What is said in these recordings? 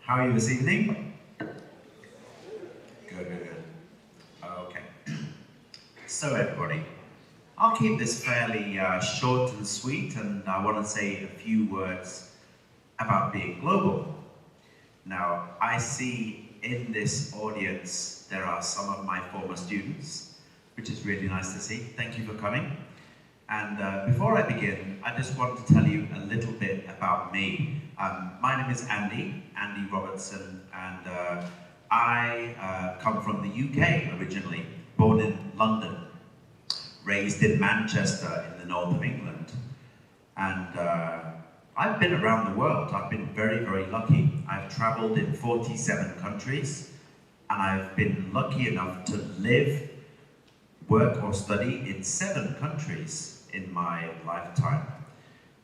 How are you this evening? Good. Okay. So everybody, I'll keep this fairly short and sweet, and I want to say a few words about being global. Now, I see in this audience there are some of my former students, which is really nice to see. Thank you for coming. And before I begin, I just want to tell you a little bit about me. My name is Andy Robertson, and I come from the UK originally, born in London, raised in Manchester in the north of England. And I've been around the world. I've been very, very lucky. I've traveled in 47 countries, and I've been lucky enough to live, work or study in 7 countries in my lifetime.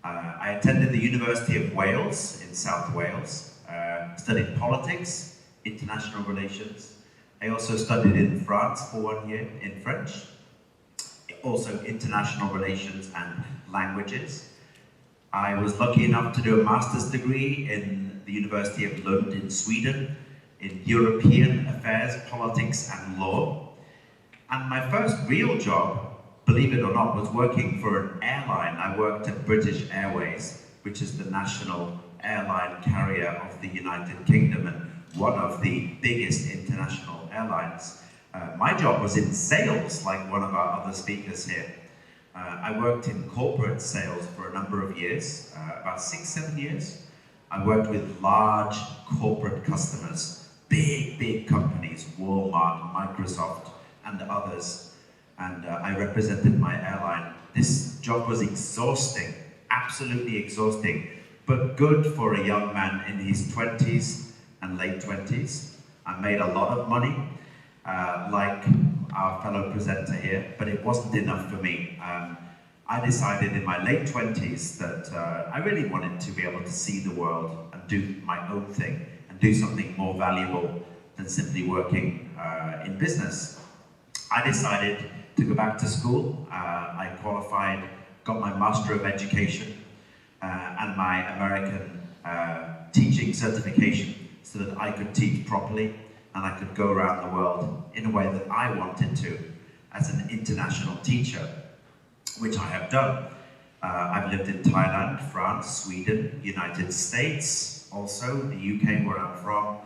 I attended the University of Wales in South Wales, studied politics, international relations. I also studied in France for 1 year in French, also international relations and languages. I was lucky enough to do a master's degree in the University of Lund in Sweden in European affairs, politics and law. And my first real job, believe it or not, was working for an airline. I worked at British Airways, which is the national airline carrier of the United Kingdom and one of the biggest international airlines. My job was in sales, like one of our other speakers here. I worked in corporate sales for a number of years, about 6-7 years. I worked with large corporate customers, big companies, Walmart, Microsoft, and others. And I represented my airline. This job was exhausting, absolutely exhausting, but good for a young man in his 20s and late 20s. I made a lot of money, like our fellow presenter here, but it wasn't enough for me. I decided in my late 20s that I really wanted to be able to see the world and do my own thing and do something more valuable than simply working in business. I decided to go back to school. I qualified, got my Master of Education and my American teaching certification so that I could teach properly and I could go around the world in a way that I wanted to as an international teacher, which I have done. I've lived in Thailand, France, Sweden, United States, also the UK where I'm from.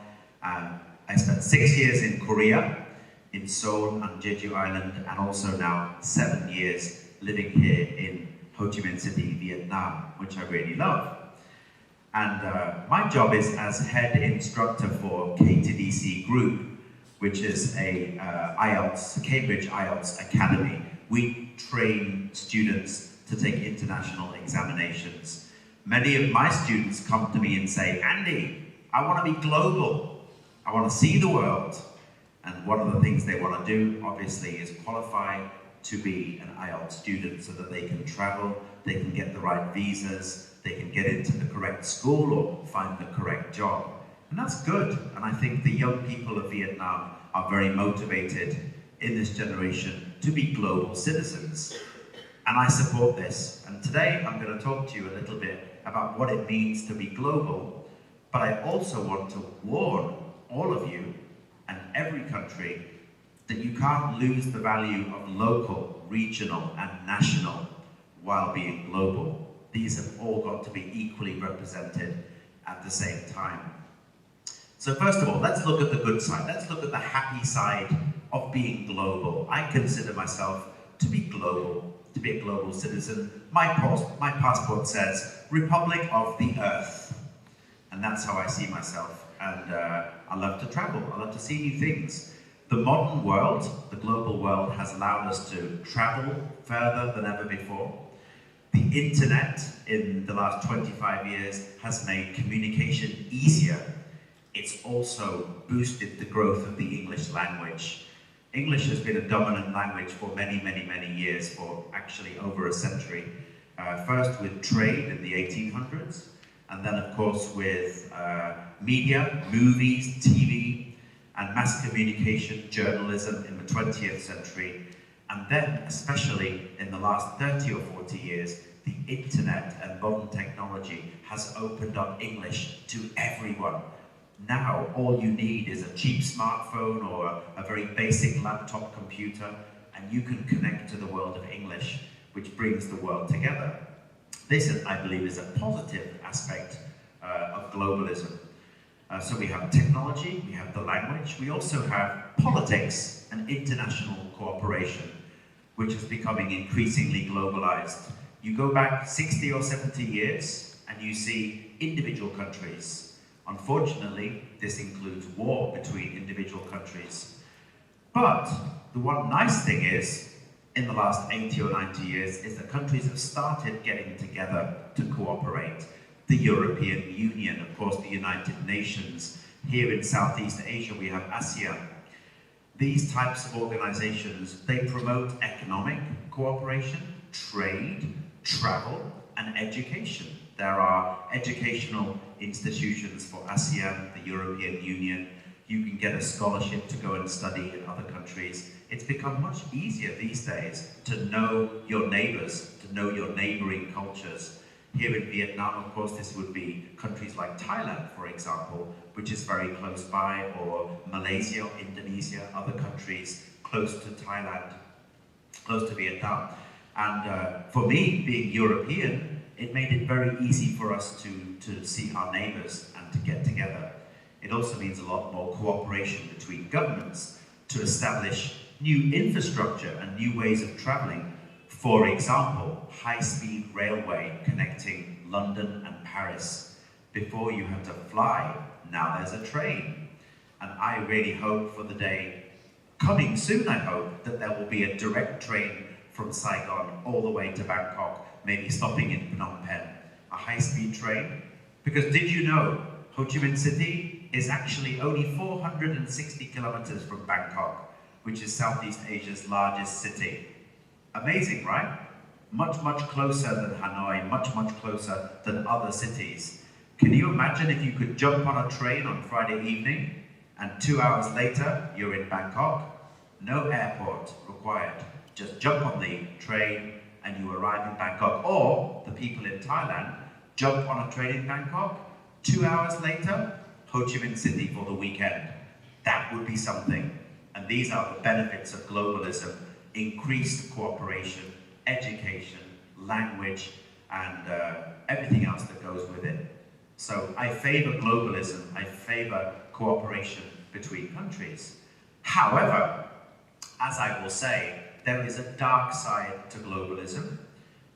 I spent 6 years in Korea, in Seoul and Jeju Island, and also now 7 years living here in Ho Chi Minh City, Vietnam, which I really love. And my job is as head instructor for KTDC Group, which is a IELTS, Cambridge IELTS Academy. We train students to take international examinations. Many of my students come to me and say, Andy, I want to be global. I want to see the world. And one of the things they want to do, obviously, is qualify to be an IELTS student so that they can travel, they can get the right visas, they can get into the correct school or find the correct job. And that's good. And I think the young people of Vietnam are very motivated in this generation to be global citizens. And I support this. And today I'm going to talk to you a little bit about what it means to be global. But I also want to warn all of you and every country that you can't lose the value of local, regional and national while being global. These have all got to be equally represented at the same time. So first of all, let's look at the good side. Let's look at the happy side of being global. I consider myself to be global, to be a global citizen. My passport says Republic of the Earth. And that's how I see myself. And I love to travel, I love to see new things. The modern world, the global world, has allowed us to travel further than ever before. The internet in the last 25 years has made communication easier. It's also boosted the growth of the English language. English has been a dominant language for many years, for actually over a century. First with trade in the 1800s, and then of course with media, movies, TV, and mass communication, journalism in the 20th century. And then, especially in the last 30 or 40 years, the internet and modern technology has opened up English to everyone. Now, all you need is a cheap smartphone or a very basic laptop computer, and you can connect to the world of English, which brings the world together. This, I believe, is a positive aspect of globalism. So we have technology, we have the language, we also have politics and international cooperation, which is becoming increasingly globalized. You go back 60 or 70 years and you see individual countries. Unfortunately, this includes war between individual countries. But the one nice thing is, in the last 80 or 90 years, is that countries have started getting together to cooperate. The European Union, of course, the United Nations. Here in Southeast Asia, we have ASEAN. These types of organizations, they promote economic cooperation, trade, travel, and education. There are educational institutions for ASEAN, the European Union. You can get a scholarship to go and study in other countries. It's become much easier these days to know your neighbors, to know your neighboring cultures. Here in Vietnam, of course, this would be countries like Thailand, for example, which is very close by, or Malaysia, or Indonesia, other countries close to Thailand, close to Vietnam. And for me, being European, it made it very easy for us to see our neighbors and to get together. It also means a lot more cooperation between governments to establish new infrastructure and new ways of traveling. For example, high-speed railway connecting London and Paris. Before you had to fly, now there's a train. And I really hope for the day, coming soon I hope, that there will be a direct train from Saigon all the way to Bangkok, maybe stopping in Phnom Penh. A high-speed train. Because did you know, Ho Chi Minh City is actually only 460 kilometers from Bangkok, which is Southeast Asia's largest city. Amazing, right? Much, much closer than Hanoi, much, much closer than other cities. Can you imagine if you could jump on a train on Friday evening and 2 hours later you're in Bangkok? No airport required. Just jump on the train and you arrive in Bangkok. Or the people in Thailand jump on a train in Bangkok, 2 hours later, Ho Chi Minh City for the weekend. That would be something. And these are the benefits of globalism. Increased cooperation, education, language, and everything else that goes with it. So I favor globalism, I favor cooperation between countries. However, as I will say, there is a dark side to globalism,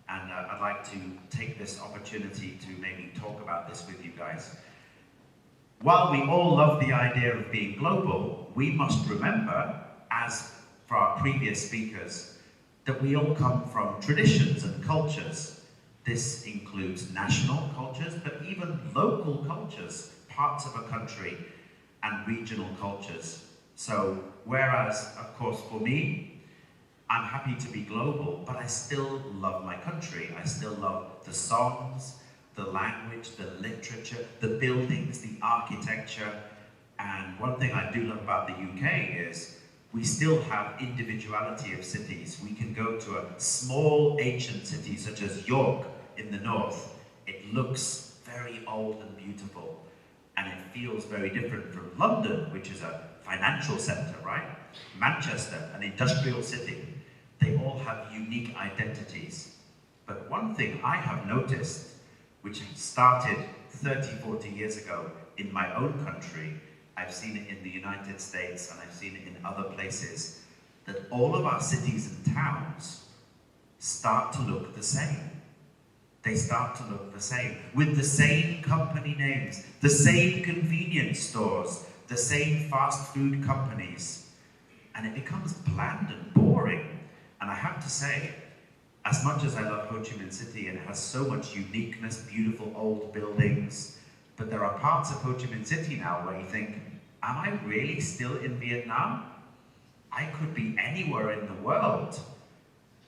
and I'd like to take this opportunity to maybe talk about this with you guys. While we all love the idea of being global, we must remember, as for our previous speakers, that we all come from traditions and cultures. This includes national cultures, but even local cultures, parts of a country, and regional cultures. So, whereas, of course, for me, I'm happy to be global, but I still love my country. I still love the songs, the language, the literature, the buildings, the architecture. And one thing I do love about the UK is we still have individuality of cities. We can go to a small ancient city such as York in the north. It looks very old and beautiful, and it feels very different from London, which is a financial centre, right? Manchester, an industrial city. They all have unique identities. But one thing I have noticed, which started 30, 40 years ago in my own country, I've seen it in the United States and I've seen it in other places, that all of our cities and towns start to look the same. They start to look the same, with the same company names, the same convenience stores, the same fast food companies, and it becomes bland and boring. And I have to say, as much as I love Ho Chi Minh City and it has so much uniqueness, beautiful old buildings, but there are parts of Ho Chi Minh City now where you think, am I really still in Vietnam? I could be anywhere in the world.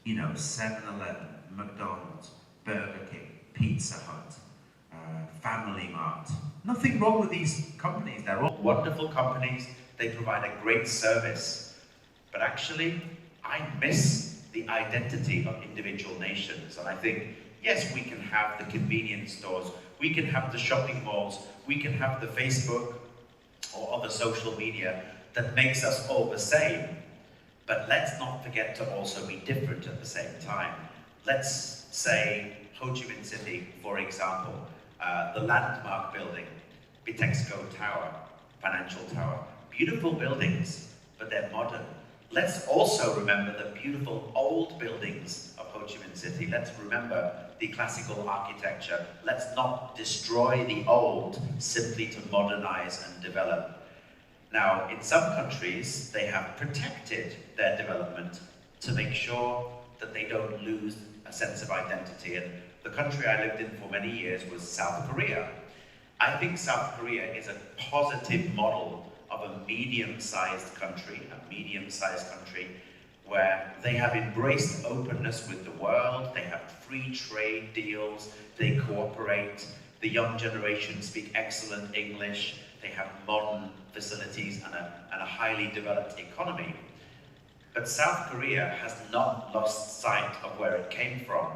You know, 7-Eleven, McDonald's, Burger King, Pizza Hut, Family Mart. Nothing wrong with these companies. They're all wonderful companies. They provide a great service. But actually, I miss the identity of individual nations. And I think, yes, we can have the convenience stores, we can have the shopping malls, we can have the Facebook or other social media that makes us all the same. But let's not forget to also be different at the same time. Let's say Ho Chi Minh City, for example, the landmark building, TEDxHCMCOU Tower, Financial Tower, beautiful buildings, but they're modern. Let's also remember the beautiful old buildings of Ho Chi Minh City. Let's remember the classical architecture. Let's not destroy the old simply to modernize and develop. Now, in some countries, they have protected their development to make sure that they don't lose a sense of identity. And the country I lived in for many years was South Korea. I think South Korea is a positive model of a medium-sized country, where they have embraced openness with the world, they have free trade deals, they cooperate, the young generation speak excellent English, they have modern facilities and a highly developed economy. But South Korea has not lost sight of where it came from.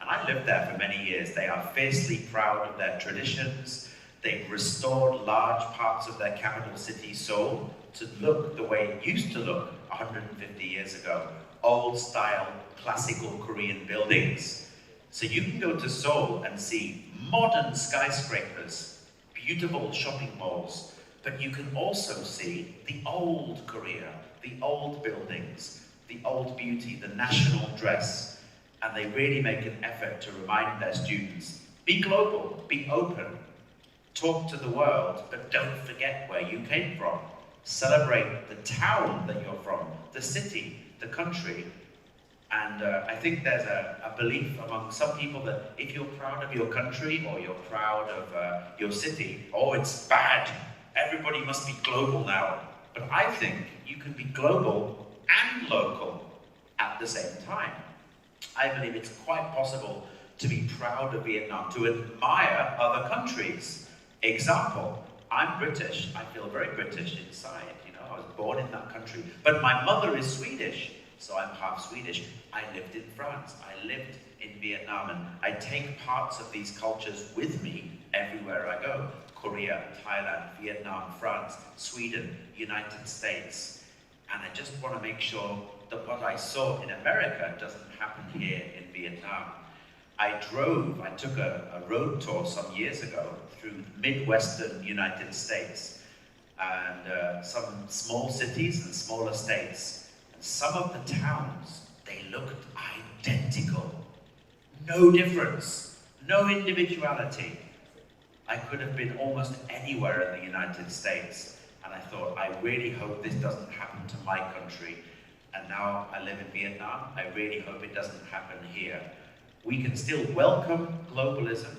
And I lived there for many years. They are fiercely proud of their traditions. They've restored large parts of their capital city, Seoul, to look the way it used to look 150 years ago. Old-style, classical Korean buildings. So you can go to Seoul and see modern skyscrapers, beautiful shopping malls, but you can also see the old Korea, the old buildings, the old beauty, the national dress. And they really make an effort to remind their students, be global, be open, talk to the world, but don't forget where you came from. Celebrate the town that you're from, the city, the country. And I think there's a belief among some people that if you're proud of your country or you're proud of your city, oh, it's bad. Everybody must be global now. But I think you can be global and local at the same time. I believe it's quite possible to be proud of Vietnam, to admire other countries. Example, I'm British. I feel very British inside. You know, I was born in that country. But my mother is Swedish, so I'm half Swedish. I lived in France. I lived in Vietnam, and I take parts of these cultures with me everywhere I go. Korea, Thailand, Vietnam, France, Sweden, United States. And I just want to make sure that what I saw in America doesn't happen here in Vietnam. I took a road tour some years ago through Midwestern United States and some small cities and smaller states. And some of the towns, they looked identical. No difference, no individuality. I could have been almost anywhere in the United States. And I thought, I really hope this doesn't happen to my country. And now I live in Vietnam. I really hope it doesn't happen here. We can still welcome globalism,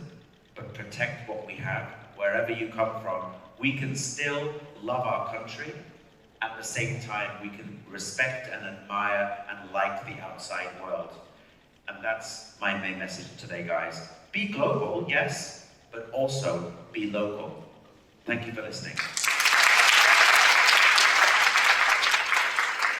but protect what we have. Wherever you come from, we can still love our country. At the same time, we can respect and admire and like the outside world. And that's my main message today, guys. Be global, yes, but also be local. Thank you for listening.